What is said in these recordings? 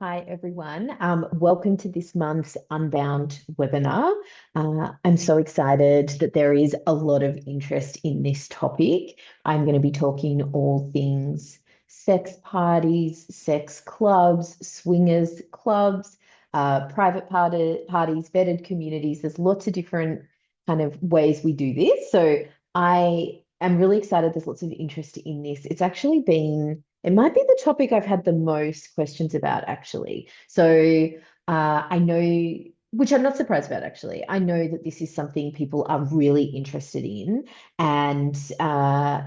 Hi, everyone. Welcome to this month's Unbound webinar. I'm so excited that there is a lot of interest in this topic. I'm going to be talking all things sex parties, sex clubs, swingers clubs, parties, vetted communities. There's lots of different kind of ways we do this. So I am really excited. There's lots of interest in this. It might be the topic I've had the most questions about, actually. So I know, which I'm not surprised about, actually. I know that this is something people are really interested in and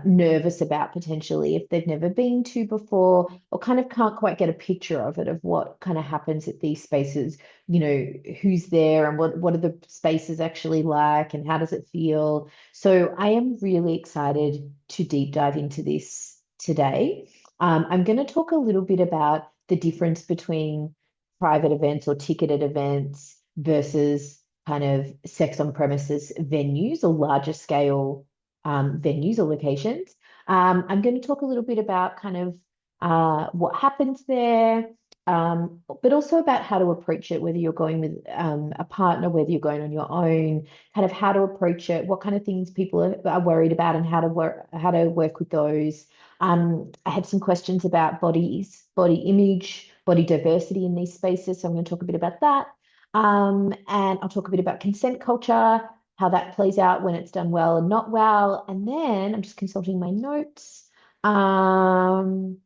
nervous about potentially if they've never been to before or kind of can't quite get a picture of it, of what kind of happens at these spaces, who's there and what are the spaces actually like and how does it feel. So I am really excited to deep dive into this today. I'm going to talk a little bit about the difference between private events or ticketed events versus kind of sex on premises venues or larger scale venues or locations. I'm going to talk a little bit about kind of what happens there, but also about how to approach it, whether you're going with a partner, whether you're going on your own, kind of how to approach it, what kind of things people are worried about, and how to work with those. I had some questions about body image, body diversity in these spaces. So I'm going to talk a bit about that. And I'll talk a bit about consent culture, how that plays out when it's done well and not well. And then I'm just consulting my notes. Um,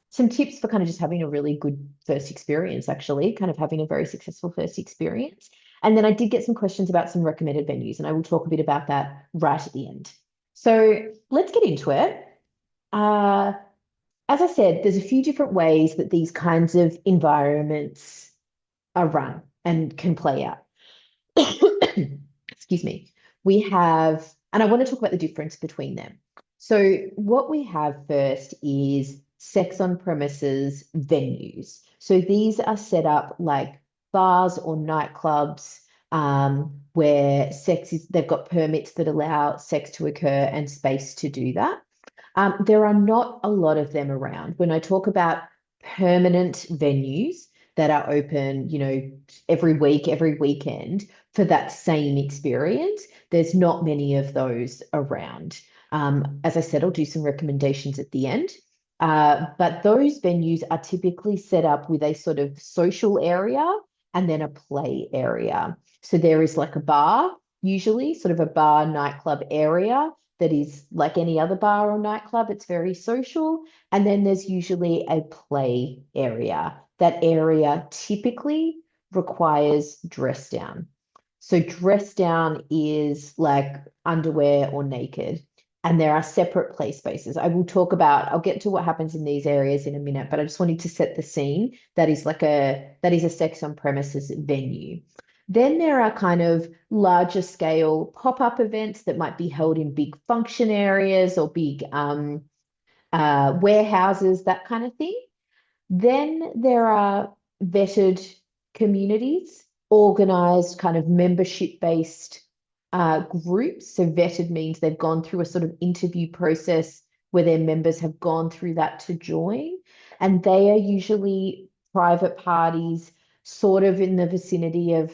some tips for kind of just having a really good first experience, actually, kind of having a very successful first experience. And then I did get some questions about some recommended venues, and I will talk a bit about that right at the end. So let's get into it. Uh, as I said, there's a few different ways that these kinds of environments are run and can play out. Excuse me. We have, and I want to talk about the difference between them. So, what we have first is sex on premises venues. So, these are set up like bars or nightclubs where they've got permits that allow sex to occur and space to do that. There are not a lot of them around. When I talk about permanent venues that are open, every week, every weekend for that same experience, there's not many of those around. As I said, I'll do some recommendations at the end. But those venues are typically set up with a sort of social area and then a play area. So there is like a bar, usually sort of a bar nightclub area that is like any other bar or nightclub. It's very social. And then there's usually a play area. That area typically requires dress down. So dress down is like underwear or naked. And there are separate play spaces. I'll get to what happens in these areas in a minute, but I just wanted to set the scene. That is a sex on premises venue. Then there are kind of larger scale pop-up events that might be held in big function areas or big warehouses, that kind of thing. Then there are vetted communities, organized kind of membership-based groups. So vetted means they've gone through a sort of interview process where their members have gone through that to join. And they are usually private parties, sort of in the vicinity of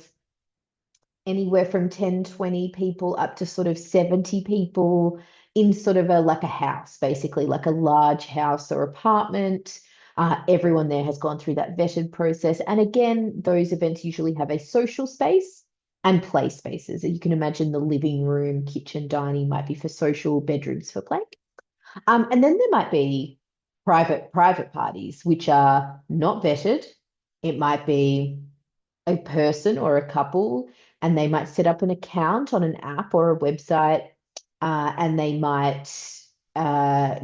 anywhere from 10, 20 people up to sort of 70 people in sort of a house, basically, like a large house or apartment. Everyone there has gone through that vetted process. And again, those events usually have a social space and play spaces. You can imagine the living room, kitchen, dining might be for social, bedrooms for play. And then there might be private parties, which are not vetted. It might be a person or a couple, and they might set up an account on an app or a website, and they might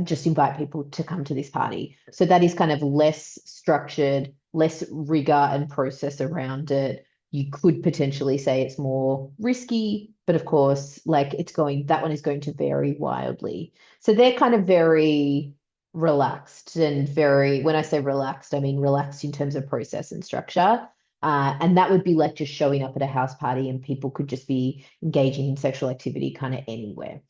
just invite people to come to this party. So that is kind of less structured, less rigor and process around it. You could potentially say it's more risky, but of course, that one is going to vary wildly. So they're kind of very relaxed and when I say relaxed, I mean relaxed in terms of process and structure. And that would be like just showing up at a house party and people could just be engaging in sexual activity kind of anywhere.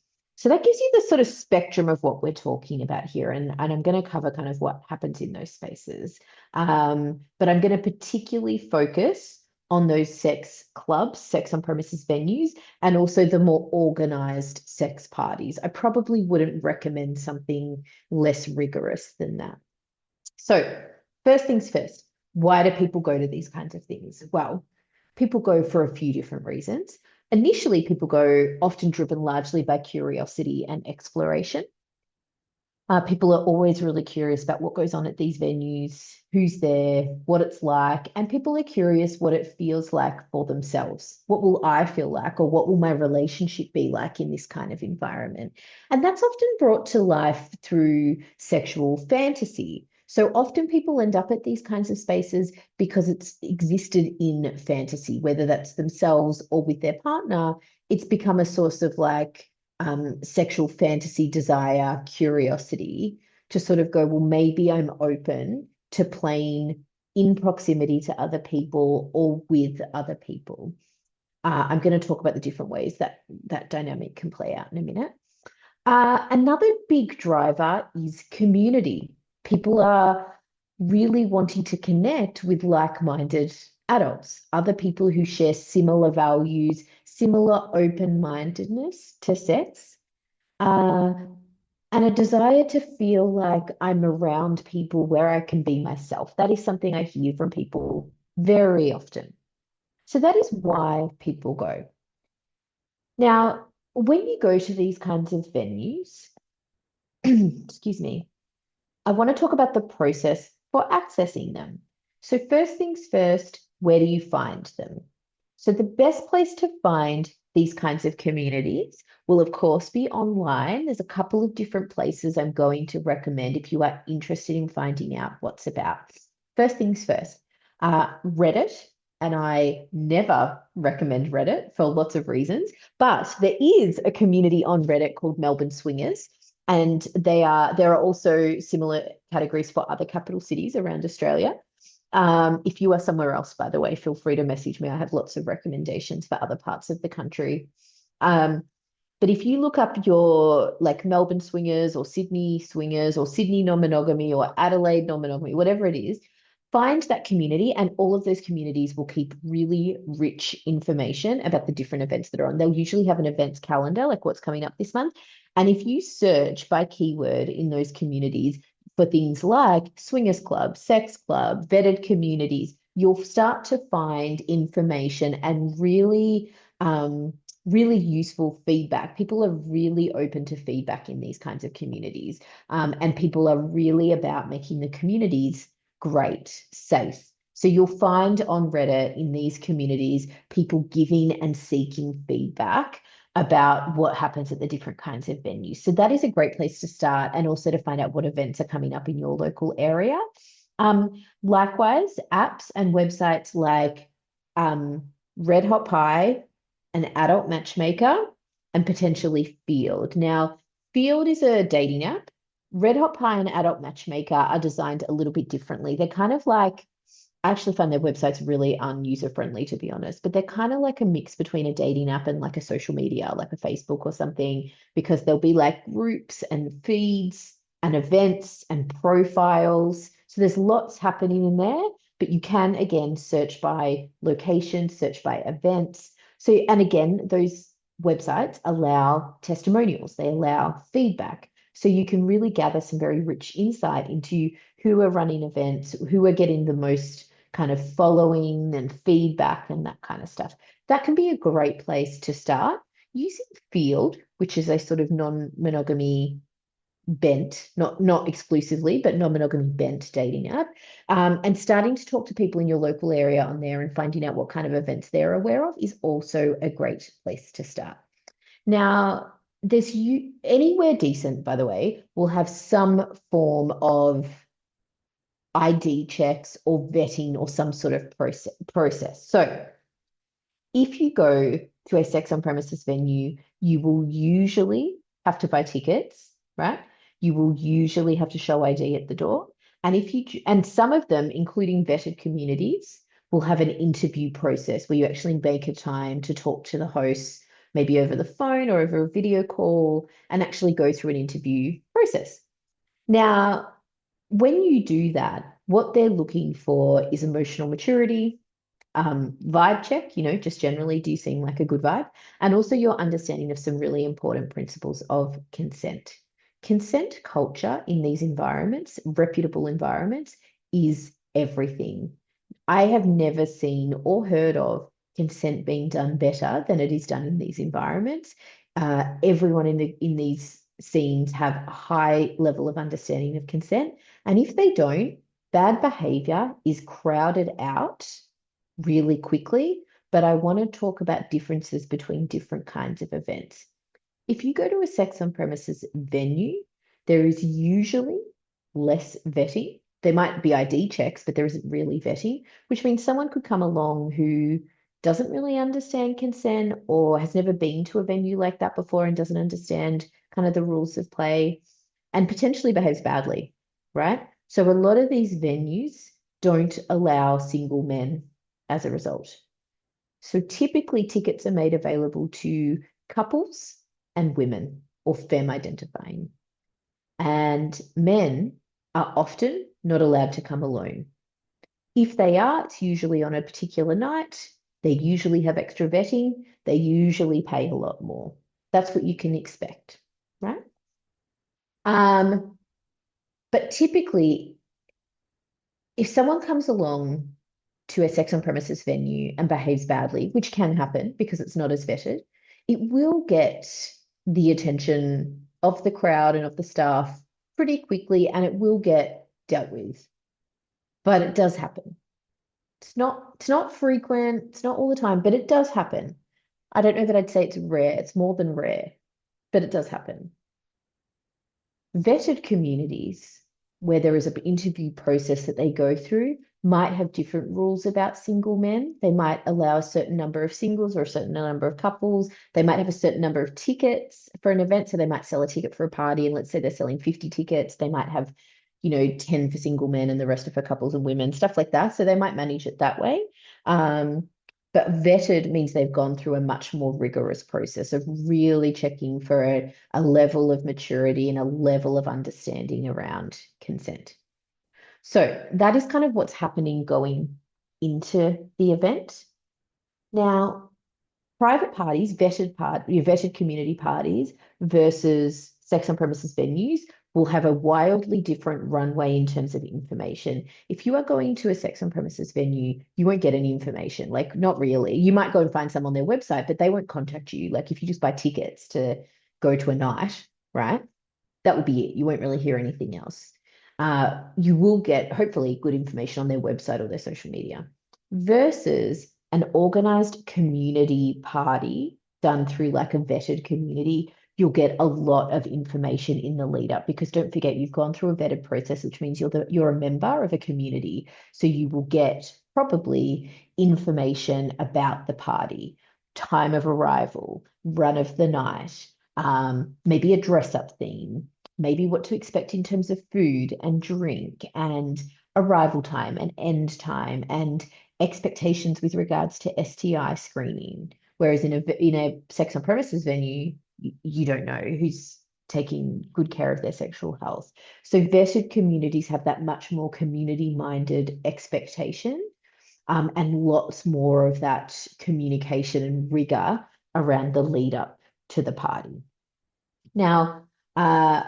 So that gives you the sort of spectrum of what we're talking about here. And I'm going to cover kind of what happens in those spaces. But I'm going to particularly focus on those sex clubs, sex on premises venues, and also the more organized sex parties. I probably wouldn't recommend something less rigorous than that. So, first things first, why do people go to these kinds of things? Well, people go for a few different reasons. Initially, people go often driven largely by curiosity and exploration. People are always really curious about what goes on at these venues, who's there, what it's like, and people are curious what it feels like for themselves. What will I feel like, or what will my relationship be like in this kind of environment? And that's often brought to life through sexual fantasy. So often people end up at these kinds of spaces because it's existed in fantasy, whether that's themselves or with their partner. It's become a source of like sexual fantasy, desire, curiosity to sort of go, well, maybe I'm open to playing in proximity to other people or with other people. I'm going to talk about the different ways that that dynamic can play out in a minute. Another big driver is community. People are really wanting to connect with like-minded adults, other people who share similar values, similar open-mindedness to sex, uh, and a desire to feel like I'm around people where I can be myself. That is something I hear from people very often. So that is why people go. Now, when you go to these kinds of venues, excuse me, I want to talk about the process for accessing them. So, first things first, where do you find them? So, the best place to find these kinds of communities will, of course, be online. There's a couple of different places I'm going to recommend if you are interested in finding out what's about. First things first, Reddit. And I never recommend Reddit for lots of reasons, but there is a community on Reddit called Melbourne Swingers. And there are also similar categories for other capital cities around Australia. If you are somewhere else, by the way, feel free to message me. I have lots of recommendations for other parts of the country. Um, but if you look up your like Melbourne swingers or Sydney non-monogamy or Adelaide non-monogamy, whatever it is, find that community and all of those communities will keep really rich information about the different events that are on. They'll usually have an events calendar, like what's coming up this month. And if you search by keyword in those communities for things like swingers club, sex club, vetted communities, you'll start to find information and really useful feedback. People are really open to feedback in these kinds of communities. And people are really about making the communities great, safe. So you'll find on Reddit in these communities people giving and seeking feedback about what happens at the different kinds of venues. So that is a great place to start and also to find out what events are coming up in your local area. Likewise, apps and websites like Red Hot Pie, an adult matchmaker, and potentially Field. Now, Field is a dating app. Red Hot Pie and Adult Matchmaker are designed a little bit differently. They're kind of like, I actually find their websites really user friendly, to be honest, but they're kind of like a mix between a dating app and like a social media, like a Facebook or something, because there'll be like groups and feeds and events and profiles. So there's lots happening in there, but you can again search by location, search by events. So, and again, those websites allow testimonials, they allow feedback. So you can really gather some very rich insight into who are running events, who are getting the most kind of following and feedback and that kind of stuff. That can be a great place to start. Using Field, which is a sort of non-monogamy bent, not exclusively, but non-monogamy bent dating app, and starting to talk to people in your local area on there and finding out what kind of events they're aware of is also a great place to start. Now, anywhere decent, by the way, will have some form of ID checks or vetting or some sort of process. So if you go to a sex on premises venue, you will usually have to buy tickets, right? You will usually have to show ID at the door. And some of them, including vetted communities, will have an interview process where you actually make a time to talk to the hosts maybe over the phone or over a video call, and actually go through an interview process. Now, when you do that, what they're looking for is emotional maturity, vibe check, just generally, do you seem like a good vibe? And also your understanding of some really important principles of consent. Consent culture in these environments, reputable environments, is everything. I have never seen or heard of consent being done better than it is done in these environments. Everyone in these scenes have a high level of understanding of consent, and if they don't, bad behavior is crowded out really quickly. But I want to talk about differences between different kinds of events. If you go to a sex on premises venue, there is usually less vetting. There might be ID checks, but there isn't really vetting, which means someone could come along who doesn't really understand consent or has never been to a venue like that before and doesn't understand kind of the rules of play and potentially behaves badly, right? So a lot of these venues don't allow single men as a result. So typically tickets are made available to couples and women or femme identifying. And men are often not allowed to come alone. If they are, it's usually on a particular night. They usually have extra vetting. They usually pay a lot more. That's what you can expect, right? But typically, if someone comes along to a sex on premises venue and behaves badly, which can happen because it's not as vetted, it will get the attention of the crowd and of the staff pretty quickly, and it will get dealt with. But it does happen. It's not frequent, it's not all the time, but it does happen. I don't know that I'd say it's rare, it's more than rare, but it does happen. Vetted communities where there is an interview process that they go through might have different rules about single men. They might allow a certain number of singles or a certain number of couples. They might have a certain number of tickets for an event. So they might sell a ticket for a party, and let's say they're selling 50 tickets. They might have, 10 for single men and the rest are for couples and women, stuff like that. So they might manage it that way. But vetted means they've gone through a much more rigorous process of really checking for a level of maturity and a level of understanding around consent. So that is kind of what's happening going into the event. Now, private parties, vetted community parties versus sex on premises venues will have a wildly different runway in terms of information. If you are going to a sex on premises venue, you won't get any information. Like, not really. You might go and find some on their website, but they won't contact you. Like, if you just buy tickets to go to a night, right? That would be it. You won't really hear anything else. You will get, hopefully, good information on their website or their social media versus an organized community party done through like a vetted community. You'll get a lot of information in the lead up because don't forget you've gone through a vetted process, which means you're a member of a community. So you will get probably information about the party, time of arrival, run of the night, maybe a dress up theme, maybe what to expect in terms of food and drink and arrival time and end time and expectations with regards to STI screening. Whereas in a sex on premises venue, you don't know who's taking good care of their sexual health. So vetted communities have that much more community-minded expectation, and lots more of that communication and rigor around the lead up to the party. Now, I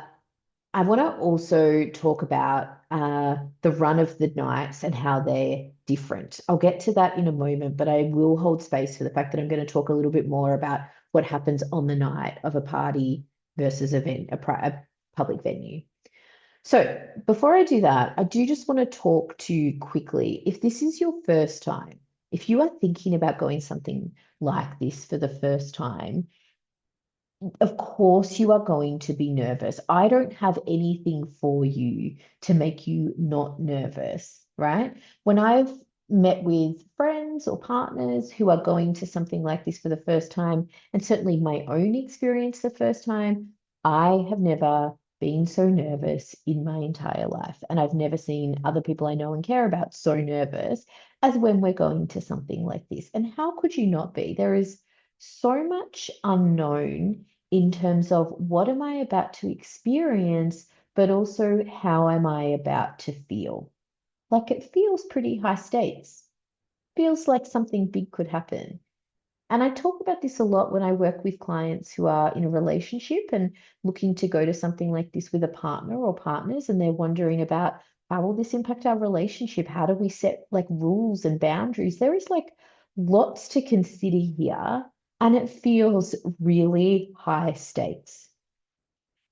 want to also talk about the run of the nights and how they're different. I'll get to that in a moment, but I will hold space for the fact that I'm going to talk a little bit more about what happens on the night of a party versus a public venue. So before I do that, I do just want to talk to you quickly. If this is your first time, if you are thinking about going something like this for the first time, of course you are going to be nervous. I don't have anything for you to make you not nervous, right? When I've met with friends or partners who are going to something like this for the first time, and certainly my own experience the first time, I have never been so nervous in my entire life. And I've never seen other people I know and care about so nervous as when we're going to something like this. And how could you not be? There is so much unknown in terms of what am I about to experience, but also how am I about to feel. Like it feels pretty high stakes, feels like something big could happen. And I talk about this a lot when I work with clients who are in a relationship and looking to go to something like this with a partner or partners, and they're wondering about how will this impact our relationship? How do we set like rules and boundaries? There is like lots to consider here, and it feels really high stakes.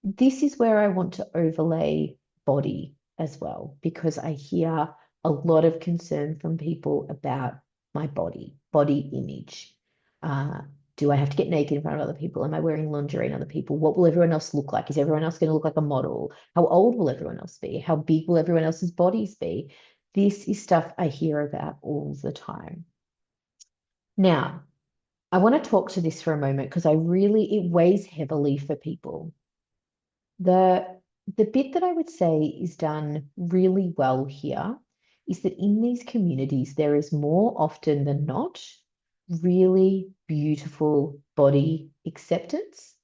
This is where I want to overlay body as well, because I hear a lot of concern from people about my body image. Uh, do I have to get naked in front of other people? Am I wearing lingerie in other people? What will everyone else look like? Is everyone else going to look like a model? How old will everyone else be? How big will everyone else's bodies be? This is stuff I hear about all the time. Now, I want to talk to this for a moment because it weighs heavily for people. The the bit that I would say is done really well here is that in these communities, there is more often than not really beautiful body acceptance,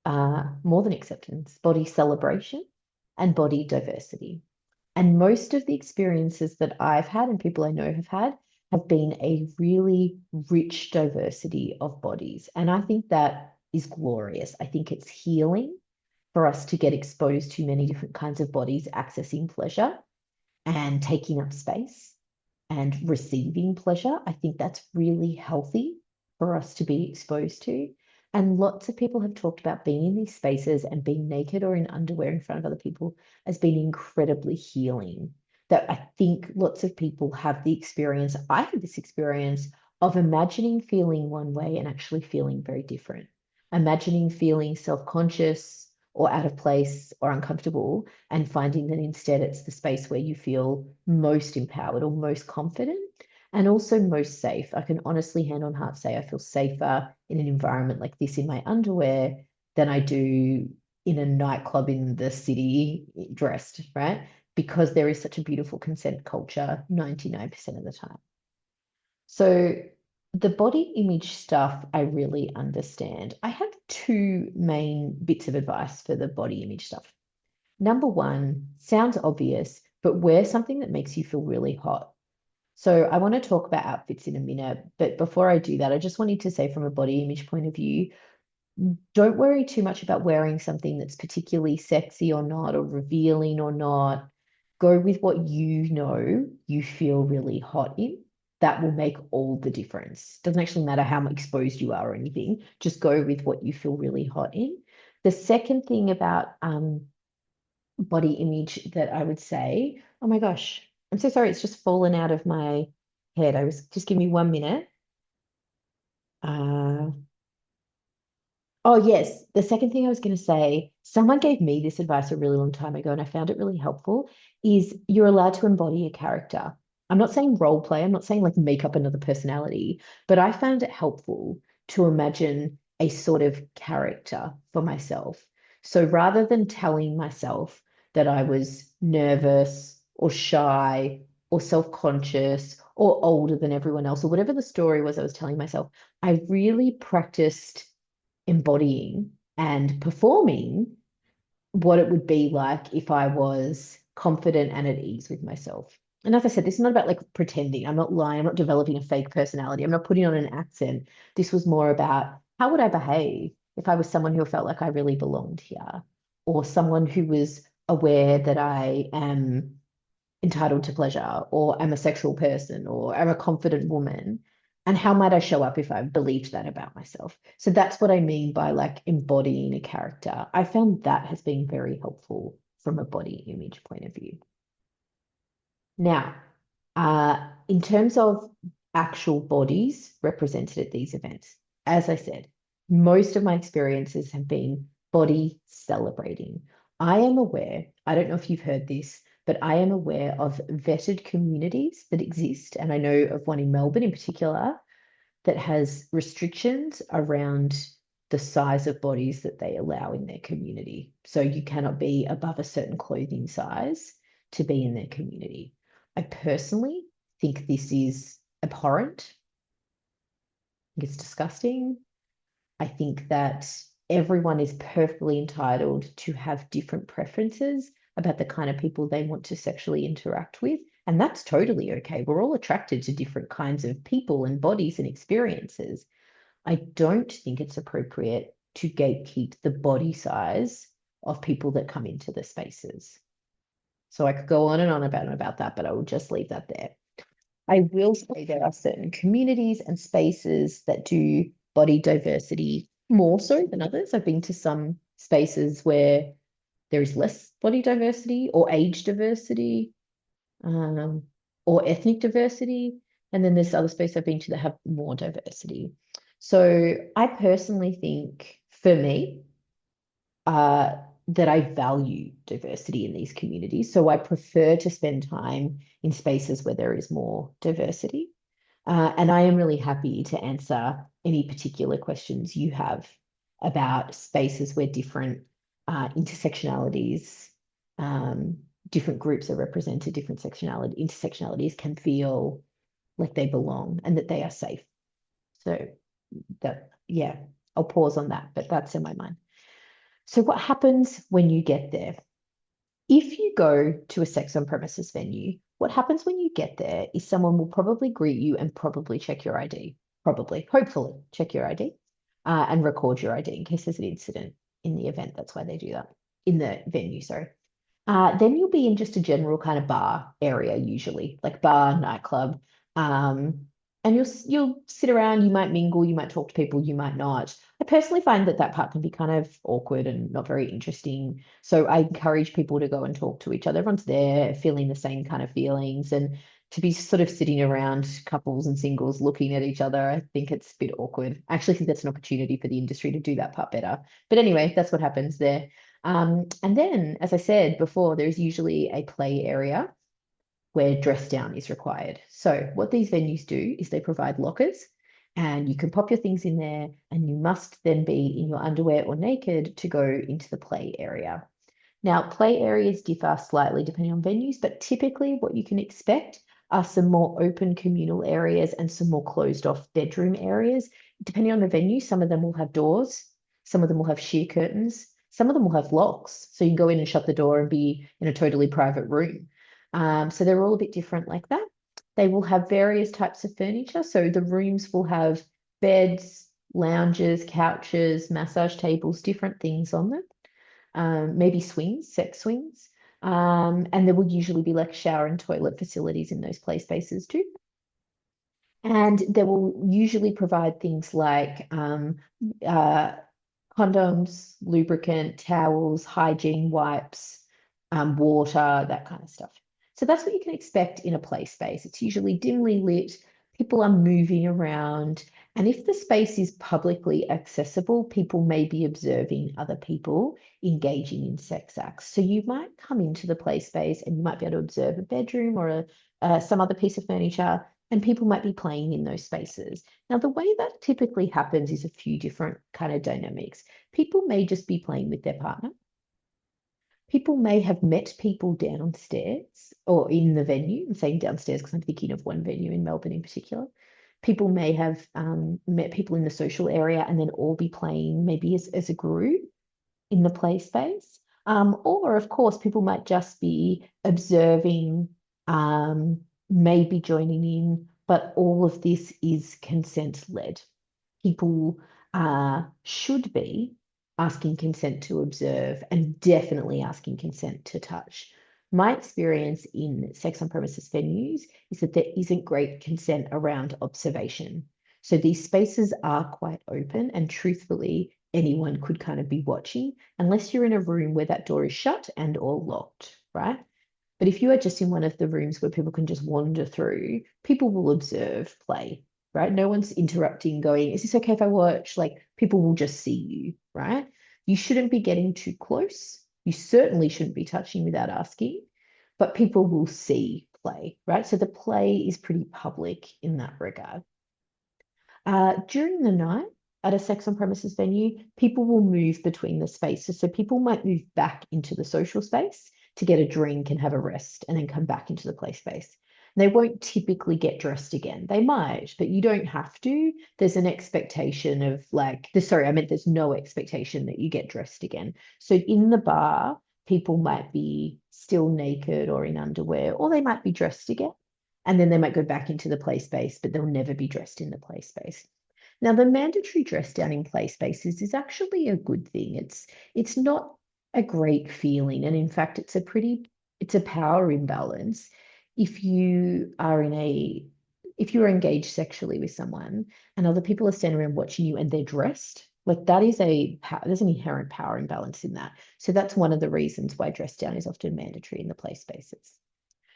more than acceptance, body celebration, and body diversity. And most of the experiences that I've had and people I know have been a really rich diversity of bodies. And I think that is glorious. I think it's healing for us to get exposed to many different kinds of bodies accessing pleasure and taking up space and receiving pleasure. I think that's really healthy for us to be exposed to. And lots of people have talked about being in these spaces and being naked or in underwear in front of other people as being incredibly healing. That I think lots of people have the experience, I had this experience of imagining feeling one way and actually feeling very different. Imagining feeling self-conscious or out of place or uncomfortable and finding that instead it's the space where you feel most empowered or most confident and also most safe. I can honestly, hand on heart, say I feel safer in an environment like this in my underwear than I do in a nightclub in the city dressed, right? Because there is such a beautiful consent culture 99% of the time. So the body image stuff, I really understand. I have two main bits of advice for the body image stuff. Number one, sounds obvious, but wear something that makes you feel really hot. So I want to talk about outfits in a minute, but before I do that, I just wanted to say from a body image point of view, don't worry too much about wearing something that's particularly sexy or not, or revealing or not. Go with what you know you feel really hot in. That will make all the difference. Doesn't actually matter how exposed you are or anything. Just go with what you feel really hot in. The second thing about body image that I would say, oh my gosh, I'm so sorry, it's just fallen out of my head. I was just give me 1 minute. Uh, Oh, yes. The second thing I was going to say, someone gave me this advice a really long time ago, and I found it really helpful, is you're allowed to embody a character. I'm not saying role play, I'm not saying like make up another personality, but I found it helpful to imagine a sort of character for myself. So rather than telling myself that I was nervous or shy or self-conscious or older than everyone else, or whatever the story was I was telling myself, I really practiced embodying and performing what it would be like if I was confident and at ease with myself. And as I said, this is not about like pretending. I'm not lying. I'm not developing a fake personality. I'm not putting on an accent. This was more about how would I behave if I was someone who felt like I really belonged here, or someone who was aware that I am entitled to pleasure, or am a sexual person, or am a confident woman. And how might I show up if I believed that about myself? So that's what I mean by like embodying a character. I found that has been very helpful from a body image point of view. Now, in terms of actual bodies represented at these events, as I said, most of my experiences have been body celebrating. I am aware, I don't know if you've heard this, but I am aware of vetted communities that exist. And I know of one in Melbourne in particular that has restrictions around the size of bodies that they allow in their community. So you cannot be above a certain clothing size to be in their community. I personally think this is abhorrent. think it's disgusting. I think that everyone is perfectly entitled to have different preferences about the kind of people they want to sexually interact with. And that's totally okay. We're all attracted to different kinds of people and bodies and experiences. I don't think it's appropriate to gatekeep the body size of people that come into the spaces. So I could go on and on about that, but I will just leave that there. I will say there are certain communities and spaces that do body diversity more so than others. I've been to some spaces where there is less body diversity or age diversity, um, or ethnic diversity. And then there's other spaces I've been to that have more diversity. So I personally think for me, uh, that I value diversity in these communities. So I prefer to spend time in spaces where there is more diversity. And I am really happy to answer any particular questions you have about spaces where different intersectionalities, um, different groups are represented, different intersectionalities can feel like they belong and that they are safe. So that, yeah, I'll pause on that, but that's in my mind. So what happens when you get there? If you go to a sex on premises venue, what happens when you get there is someone will probably greet you and probably check your ID, probably, hopefully check your ID, and record your ID in case there's an incident in the event. That's why they do that in the venue, sorry. Then you'll be in just a general kind of bar area, usually like bar, nightclub. Um, and you'll sit around, you might mingle, you might talk to people, you might not. I personally find that that part can be kind of awkward and not very interesting. So I encourage people to go and talk to each other. Everyone's there feeling the same kind of feelings, and to be sort of sitting around couples and singles looking at each other, I think it's a bit awkward. I actually think that's an opportunity for the industry to do that part better. But anyway, that's what happens there. And then, as I said before, there's usually a play area where dress down is required. So, what these venues do is they provide lockers, and you can pop your things in there, and you must then be in your underwear or naked to go into the play area. Now, play areas differ slightly depending on venues, but typically what you can expect are some more open communal areas and some more closed off bedroom areas. Depending on the venue, some of them will have doors, some of them will have sheer curtains, some of them will have locks. So you can go in and shut the door and be in a totally private room. So they're all a bit different like that. They will have various types of furniture. So the rooms will have beds, lounges, couches, massage tables, different things on them, maybe swings, sex swings. And there will usually be like shower and toilet facilities in those play spaces too. And they will usually provide things like uh, condoms, lubricant, towels, hygiene wipes, water, that kind of stuff. So that's what you can expect in a play space. It's usually dimly lit, people are moving around, and if the space is publicly accessible, people may be observing other people engaging in sex acts. So you might come into the play space and you might be able to observe a bedroom or some other piece of furniture, and people might be playing in those spaces. Now, the way that typically happens is a few different kind of dynamics. People may just be playing with their partner. People may have met people downstairs or in the venue. I'm saying downstairs because I'm thinking of one venue in Melbourne in particular. People may have met people in the social area and then all be playing maybe as a group in the play space. Or, of course, people might just be observing, maybe joining in, but all of this is consent led. People should be asking consent to observe and definitely asking consent to touch. My experience in sex on premises venues is that there isn't great consent around observation. So these spaces are quite open, and truthfully, anyone could kind of be watching unless you're in a room where that door is shut and or locked, right? But if you are just in one of the rooms where people can just wander through, people will observe play, right? No one's interrupting, going, is this okay if I watch? Like people will just see you, right? You shouldn't be getting too close. You certainly shouldn't be touching without asking, but people will see play, right? So the play is pretty public in that regard. During the night at a sex on premises venue, people will move between the spaces. So people might move back into the social space to get a drink and have a rest and then come back into the play space. They won't typically get dressed again. They might, but you don't have to. There's an expectation of like, sorry, I meant there's no expectation that you get dressed again. So in the bar, people might be still naked or in underwear, or they might be dressed again. And then they might go back into the play space, but they'll never be dressed in the play space. Now, the mandatory dress down in play spaces is actually a good thing. It's not a great feeling, and in fact, it's a power imbalance. If you are if you're engaged sexually with someone and other people are standing around watching you and they're dressed, like that is there's an inherent power imbalance in that. So that's one of the reasons why dress down is often mandatory in the play spaces.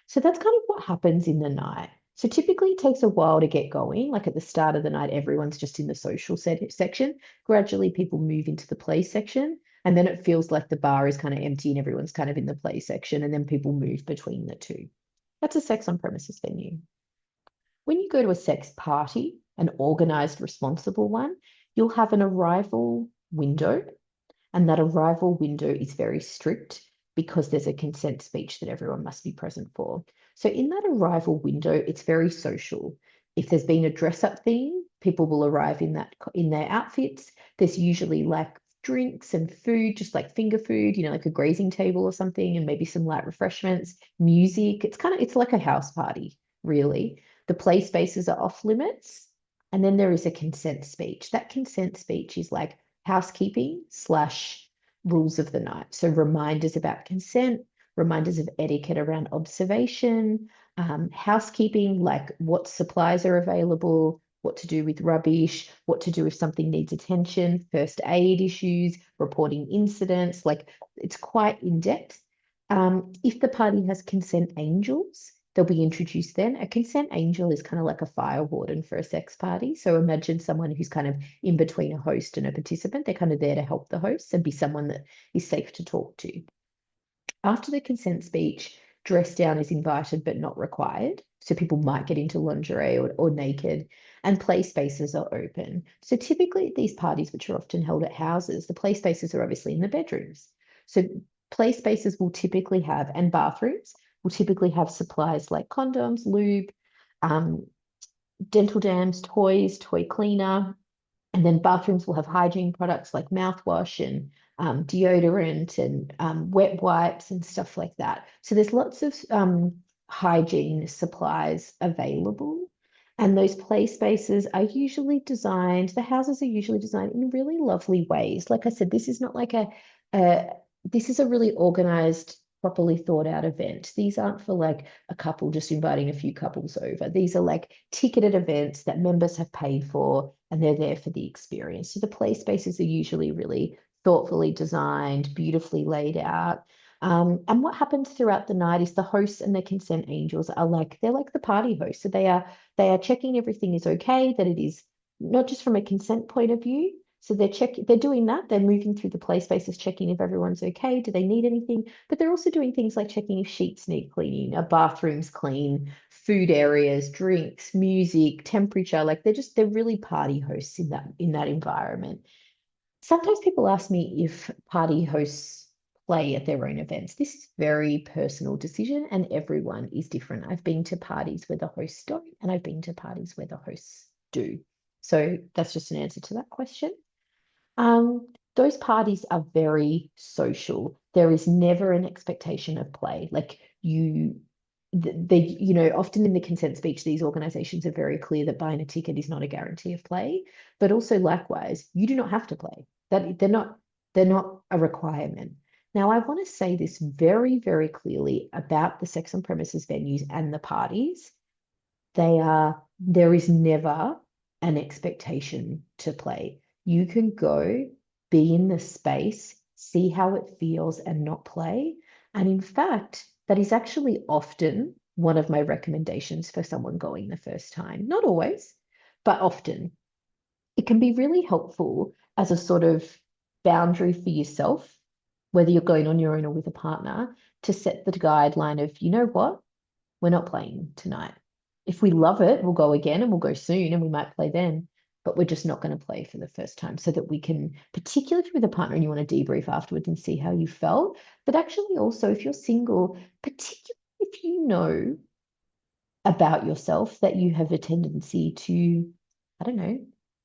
So that's kind of what happens in the night. So typically it takes a while to get going. Like at the start of the night, everyone's just in the social section. Gradually, people move into the play section. And then it feels like the bar is kind of empty and everyone's kind of in the play section. And then people move between the two. That's a sex on premises venue. When you go to a sex party, an organized, responsible one, you'll have an arrival window. And that arrival window is very strict because there's a consent speech that everyone must be present for. So in that arrival window, it's very social. If there's been a dress up theme, people will arrive in their outfits. There's usually like drinks and food, just like finger food, like a grazing table or something, and maybe some light refreshments, music. It's like a house party, really. The play spaces are off limits. And then there is a consent speech. That consent speech is like housekeeping / rules of the night. So reminders about consent, reminders of etiquette around observation, housekeeping, like what supplies are available, what to do with rubbish, what to do if something needs attention, first aid issues, reporting incidents. Like it's quite in depth. If the party has consent angels, they'll be introduced then. A consent angel is kind of like a fire warden for a sex party. So imagine someone who's kind of in between a host and a participant. They're kind of there to help the host and be someone that is safe to talk to. After the consent speech, dress down is invited but not required. So people might get into lingerie or naked, and play spaces are open. So typically at these parties, which are often held at houses, the play spaces are obviously in the bedrooms. So play spaces will typically have, and bathrooms will typically have supplies like condoms, lube, dental dams, toys, toy cleaner, and then bathrooms will have hygiene products like mouthwash and deodorant and wet wipes and stuff like that. So there's lots of hygiene supplies available. And those play spaces are usually designed, the houses are usually designed in really lovely ways. Like I said, this is not like this is a really organized, properly thought out event. These aren't for like a couple just inviting a few couples over. These are like ticketed events that members have paid for and they're there for the experience. So the play spaces are usually really thoughtfully designed, beautifully laid out. And what happens throughout the night is the hosts and the consent angels they're like the party hosts. So they are checking everything is okay, that it is not just from a consent point of view. So they're doing that. They're moving through the play spaces, checking if everyone's okay. Do they need anything? But they're also doing things like checking if sheets need cleaning, a bathroom's clean, food areas, drinks, music, temperature. Like they're really party hosts in that environment. Sometimes people ask me if party hosts play at their own events. This is a very personal decision, and everyone is different. I've been to parties where the hosts don't, and I've been to parties where the hosts do. So that's just an answer to that question. Those parties are very social. There is never an expectation of play. Like often in the consent speech, these organizations are very clear that buying a ticket is not a guarantee of play, but also likewise, you do not have to play. That they're not a requirement. Now, I want to say this very, very clearly about the sex on premises venues and the parties. There is never an expectation to play. You can go, be in the space, see how it feels, and not play. And in fact, that is actually often one of my recommendations for someone going the first time. Not always, but often. It can be really helpful as a sort of boundary for yourself, whether you're going on your own or with a partner, to set the guideline of, you know what, we're not playing tonight. If we love it, we'll go again and we'll go soon and we might play then, but we're just not going to play for the first time so that we can, particularly if you're with a partner and you want to debrief afterwards and see how you felt, but actually also if you're single, particularly if you know about yourself that you have a tendency to, I don't know,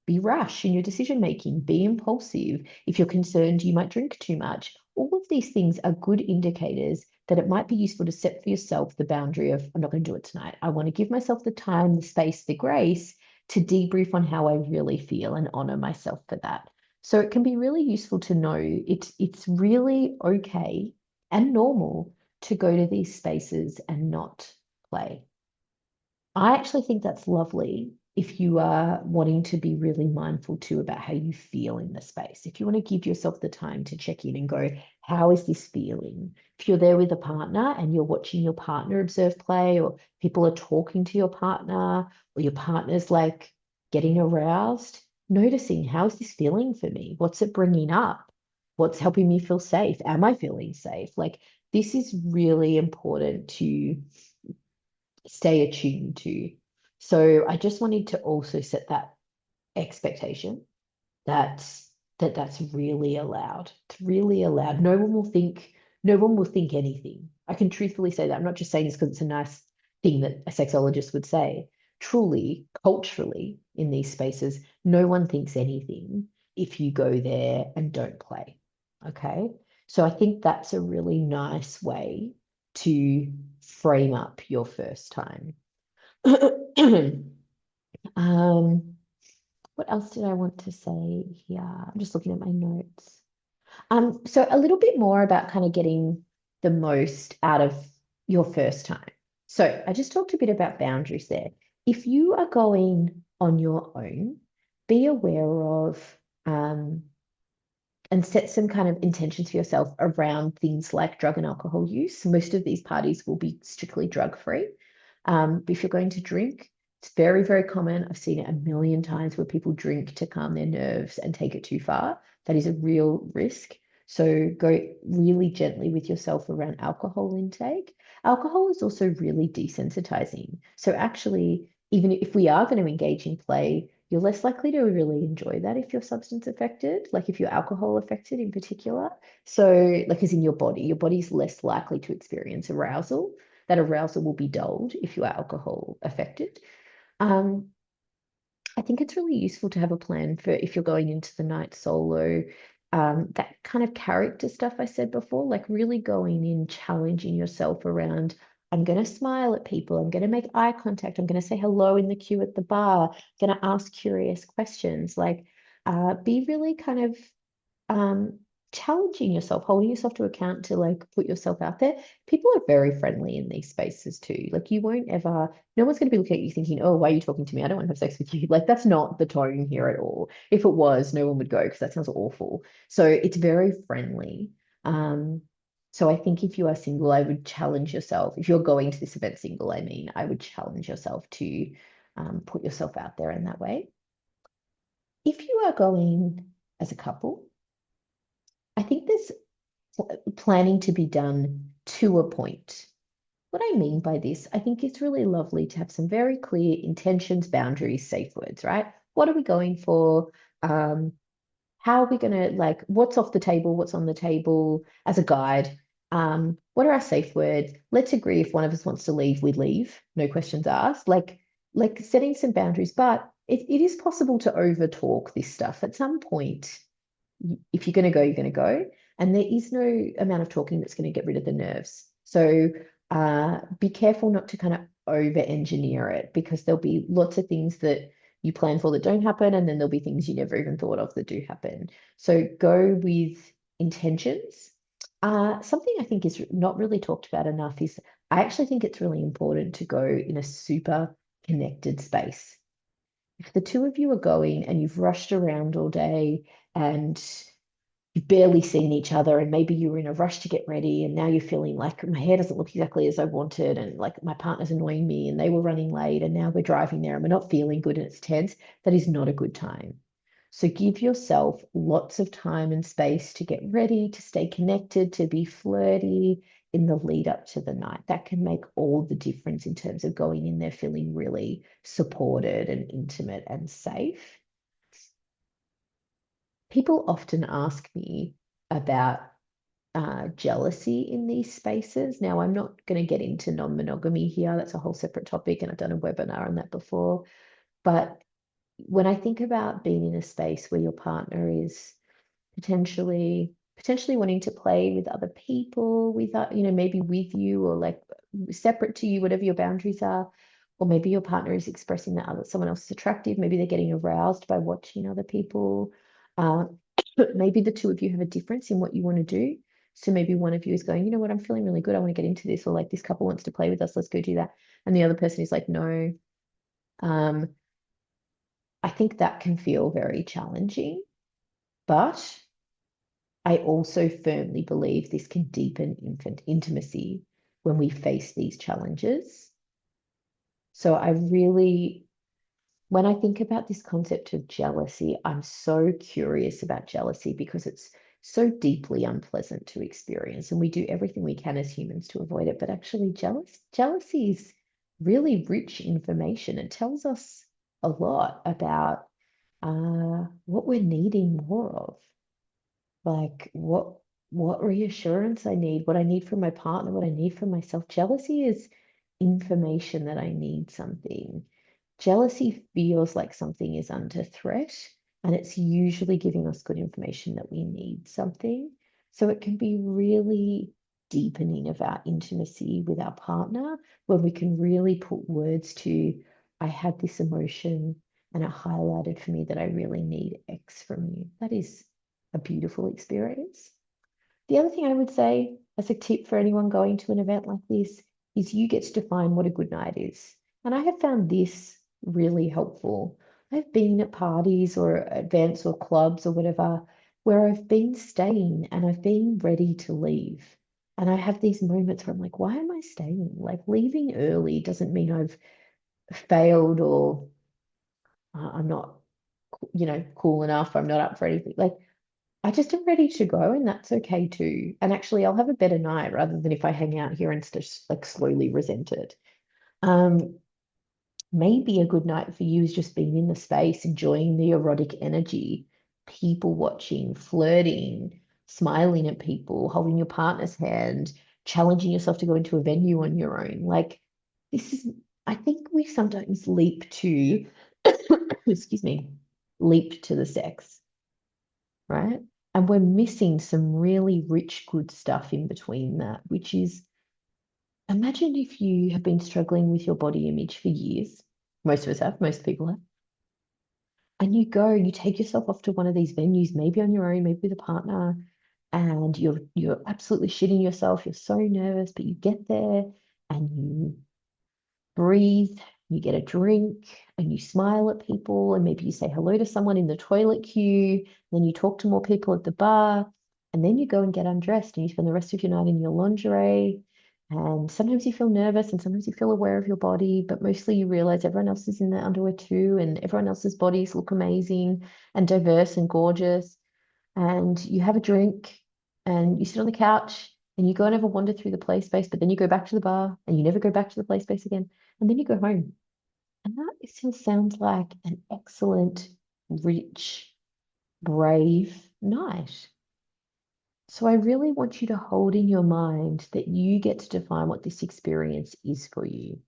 be rash in your decision making, be impulsive. If you're concerned you might drink too much, all of these things are good indicators that it might be useful to set for yourself the boundary of, I'm not going to do it tonight. I want to give myself the time, the space, the grace to debrief on how I really feel and honor myself for that. So it can be really useful to know it's really okay and normal to go to these spaces and not play. I actually think that's lovely if you are wanting to be really mindful too about how you feel in the space. If you want to give yourself the time to check in and go, how is this feeling? If you're there with a partner and you're watching your partner observe play, or people are talking to your partner, or your partner's like getting aroused, noticing, how's this feeling for me? What's it bringing up? What's helping me feel safe? Am I feeling safe? Like, this is really important to stay attuned to. So I just wanted to also set that expectation that that's really allowed. It's really allowed. No one will think anything. I can truthfully say that. I'm not just saying this because it's a nice thing that a sexologist would say. Truly, culturally, in these spaces, no one thinks anything if you go there and don't play. Okay. So I think that's a really nice way to frame up your first time. Um, what else did I want to say here? I'm just looking at my notes. So a little bit more about kind of getting the most out of your first time. So I just talked a bit about boundaries there. If you are going on your own, be aware of um, and set some kind of intentions for yourself around things like drug and alcohol use. Most of these parties will be strictly drug free. But if you're going to drink, it's very, very common. I've seen it a million times where people drink to calm their nerves and take it too far. That is a real risk. So go really gently with yourself around alcohol intake. Alcohol is also really desensitizing. So actually, even if we are going to engage in play, you're less likely to really enjoy that if you're substance affected, like if you're alcohol affected in particular. So, like, as in your body's less likely to experience arousal. That arousal will be dulled if you are alcohol affected. Um, I think it's really useful to have a plan for if you're going into the night solo. That kind of character stuff I said before, like really going in, challenging yourself around, I'm going to smile at people, I'm going to make eye contact, I'm going to say hello in the queue at the bar, I'm going to ask curious questions. Like, be really kind of um, challenging yourself, holding yourself to account to like put yourself out there. People are very friendly in these spaces too. Like, you won't ever, no one's going to be looking at you thinking, oh, why are you talking to me? I don't want to have sex with you. Like, that's not the tone here at all. If it was, no one would go because that sounds awful. So it's very friendly. So I think if you are single, I would challenge yourself. If you're going to this event single, I mean, I would challenge yourself to put yourself out there in that way. If you are going as a couple, I think there's planning to be done to a point. What I mean by this, I think it's really lovely to have some very clear intentions, boundaries, safe words, right? What are we going for? Um, how are we going to, like, what's off the table, what's on the table as a guide? What are our safe words? Let's agree if one of us wants to leave, we leave, no questions asked. Like setting some boundaries, but it is possible to over talk this stuff. At some point, if you're going to go, you're going to go. And there is no amount of talking that's going to get rid of the nerves. So be careful not to kind of over engineer it, because there'll be lots of things that you plan for that don't happen. And then there'll be things you never even thought of that do happen. So go with intentions. Something I think is not really talked about enough is I actually think it's really important to go in a super connected space. If the two of you are going and you've rushed around all day and you've barely seen each other, and maybe you were in a rush to get ready and now you're feeling like my hair doesn't look exactly as I wanted, and like my partner's annoying me and they were running late, and now we're driving there and we're not feeling good and it's tense, that is not a good time. So give yourself lots of time and space to get ready, to stay connected, to be flirty in the lead up to the night. That can make all the difference in terms of going in there feeling really supported and intimate and safe. People often ask me about jealousy in these spaces. Now, I'm not going to get into non-monogamy here. That's a whole separate topic, and I've done a webinar on that before. But when I think about being in a space where your partner is potentially wanting to play with other people, with maybe with you or like separate to you, whatever your boundaries are, or maybe your partner is expressing that someone else is attractive, maybe they're getting aroused by watching other people. Uh, but maybe the two of you have a difference in what you want to do. So maybe one of you is going, you know what, I'm feeling really good. I want to get into this, or like this couple wants to play with us. Let's go do that. And the other person is like, no. Um, I think that can feel very challenging, but I also firmly believe this can deepen infant intimacy when we face these challenges. So when I think about this concept of jealousy, I'm so curious about jealousy because it's so deeply unpleasant to experience, and we do everything we can as humans to avoid it. But actually, jealousy is really rich information. It tells us a lot about what we're needing more of, like what reassurance I need, what I need from my partner, what I need from myself. Jealousy is information that I need something. Jealousy feels like something is under threat, and it's usually giving us good information that we need something. So it can be really deepening of our intimacy with our partner when we can really put words to, I had this emotion and it highlighted for me that I really need X from you. That is a beautiful experience. The other thing I would say as a tip for anyone going to an event like this is you get to define what a good night is. And I have found this really helpful. I've been at parties or events or clubs or whatever where I've been staying and I've been ready to leave. And I have these moments where I'm like, why am I staying? Like leaving early doesn't mean I've failed or I'm not, cool enough. I'm not up for anything. Like I just am ready to go, and that's okay too. And actually, I'll have a better night rather than if I hang out here and just like slowly resent it. Um, Maybe a good night for you is just being in the space, enjoying the erotic energy, people watching, flirting, smiling at people, holding your partner's hand, challenging yourself to go into a venue on your own. Like this is, I think we sometimes leap to, excuse me, leap to the sex, right? And we're missing some really rich, good stuff in between that, which is imagine if you have been struggling with your body image for years. Most of us have, most people have. And you take yourself off to one of these venues, maybe on your own, maybe with a partner, and you're absolutely shitting yourself. You're so nervous, but you get there and you breathe, you get a drink, and you smile at people, and maybe you say hello to someone in the toilet queue, then you talk to more people at the bar, and then you go and get undressed and you spend the rest of your night in your lingerie. And sometimes you feel nervous and sometimes you feel aware of your body, but mostly you realize everyone else is in their underwear too, and everyone else's bodies look amazing and diverse and gorgeous. And you have a drink and you sit on the couch and you go and have a wander through the play space, but then you go back to the bar and you never go back to the play space again. And then you go home. And that still sounds like an excellent, rich, brave night. So I really want you to hold in your mind that you get to define what this experience is for you.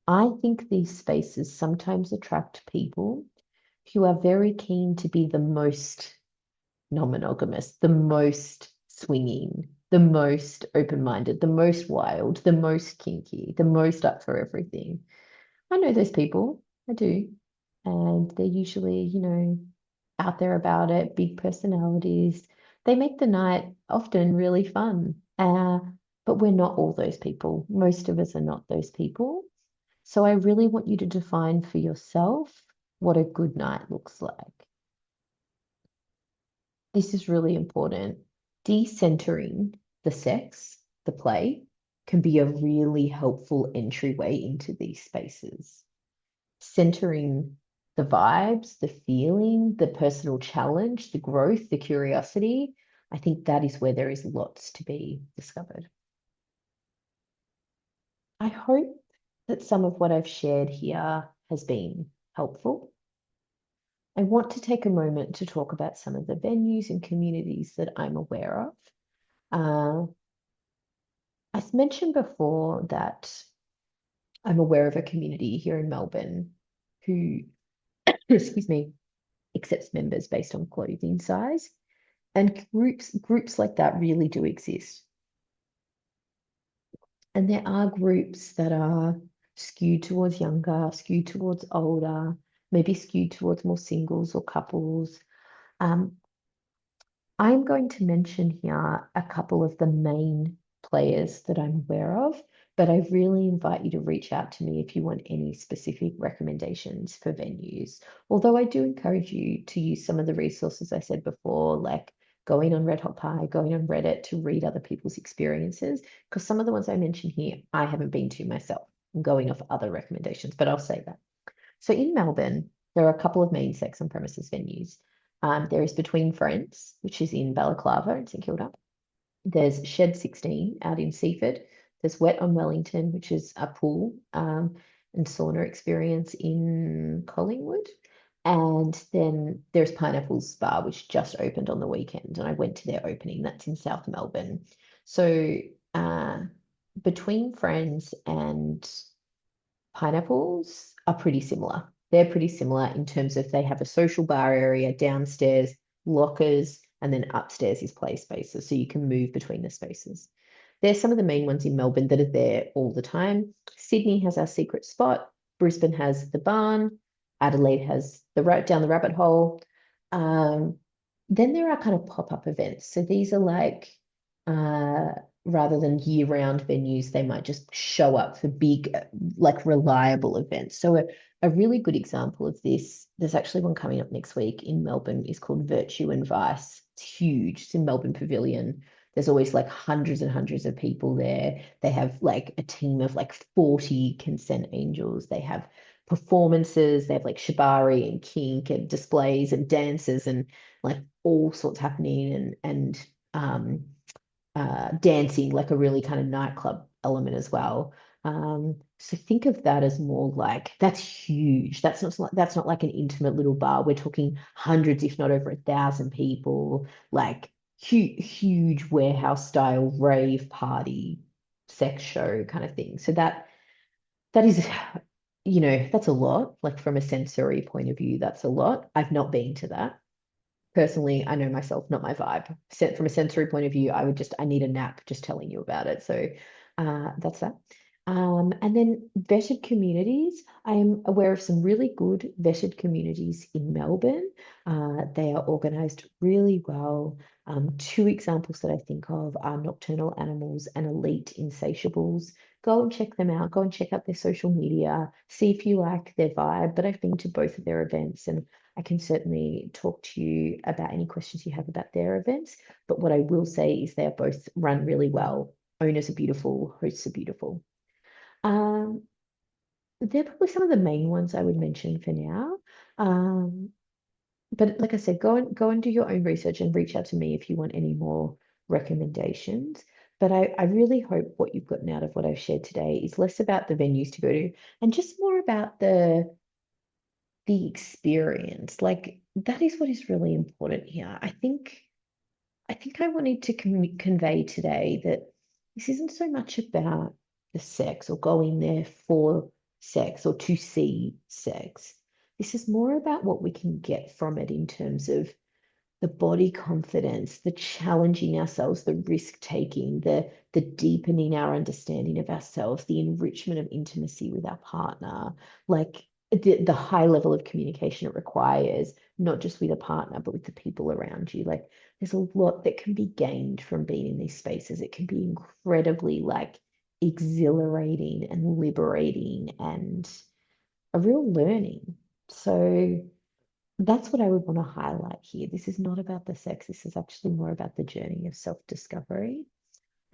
I think these spaces sometimes attract people who are very keen to be the most non-monogamous, the most swinging, the most open-minded, the most wild, the most kinky, the most up for everything. I know those people, I do. And they're usually, out there about it, big personalities. They make the night often really fun. But we're not all those people. Most of us are not those people. So I really want you to define for yourself what a good night looks like. This is really important. Decentering the sex, the play, can be a really helpful entryway into these spaces. Centering the vibes, the feeling, the personal challenge, the growth, the curiosity, I think that is where there is lots to be discovered. I hope that some of what I've shared here has been helpful. I want to take a moment to talk about some of the venues and communities that I'm aware of. Uh, I mentioned before that I'm aware of a community here in Melbourne who, excuse me, accepts members based on clothing size. And groups like that really do exist. And there are groups that are skewed towards younger, skewed towards older, maybe skewed towards more singles or couples. Um, I'm going to mention here a couple of the main players that I'm aware of, but I really invite you to reach out to me if you want any specific recommendations for venues. Although I do encourage you to use some of the resources I said before, like going on Red Hot Pie, going on Reddit to read other people's experiences, because some of the ones I mentioned here, I haven't been to myself. I'm going off other recommendations, but I'll say that. So in Melbourne, there are a couple of main sex on premises venues. There is Between Friends, which is in Balaclava in St Kilda. There's Shed 16 out in Seaford. There's Wet on Wellington, which is a pool and sauna experience in Collingwood. And then there's Pineapple Spa, which just opened on the weekend, and I went to their opening. That's in South Melbourne. So uh, Between Friends and Pineapples are pretty similar. They're pretty similar in terms of they have a social bar area downstairs, lockers, and then upstairs is play spaces. So you can move between the spaces. There's some of the main ones in Melbourne that are there all the time. Sydney has our secret spot. Brisbane has the barn. Adelaide has the down the rabbit hole. Um, then there are kind of pop-up events. So these are like uh, rather than year-round venues, they might just show up for big, like reliable events. So a really good example of this, there's actually one coming up next week in Melbourne, is called Virtue and Vice. It's huge. It's in Melbourne Pavilion. There's always like hundreds and hundreds of people there. They have like a team of like 40 consent angels. They have performances. They have like shibari and kink and displays and dances and like all sorts happening and dancing, like a really kind of nightclub element as well. So think of that as more like that's huge. That's not like an intimate little bar. We're talking hundreds, if not over 1,000 people, like huge warehouse style rave party, sex show kind of thing. So that is, that's a lot. Like from a sensory point of view, that's a lot. I've not been to that personally. I know myself, not my vibe. From a sensory point of view, I need a nap just telling you about it. So that's that. And then vetted communities. I am aware of some really good vetted communities in Melbourne. They are organized really well. Two examples that I think of are Nocturnal Animals and Elite Insatiables. Go and check them out. Go and check out their social media. See if you like their vibe. But I've been to both of their events, and I can certainly talk to you about any questions you have about their events. But what I will say is they are both run really well. Owners are beautiful, hosts are beautiful. Um, they're probably some of the main ones I would mention for now. Um, but like I said, go and do your own research and reach out to me if you want any more recommendations. But I really hope what you've gotten out of what I've shared today is less about the venues to go to and just more about the experience. Like that is what is really important here. I think I wanted to convey today that this isn't so much about the sex or going there for sex or to see sex. This is more about what we can get from it in terms of the body confidence, the challenging ourselves, the risk taking, the deepening our understanding of ourselves, the enrichment of intimacy with our partner, like the high level of communication it requires, not just with a partner, but with the people around you. Like there's a lot that can be gained from being in these spaces. It can be incredibly like exhilarating and liberating and a real learning. So that's what I would want to highlight here. This is not about the sex. This is actually more about the journey of self-discovery.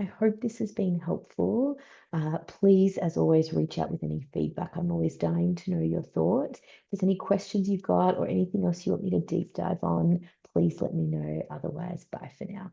I hope this has been helpful. Please, as always, reach out with any feedback. I'm always dying to know your thoughts. If there's any questions you've got or anything else you want me to deep dive on, please let me know. Otherwise, bye for now.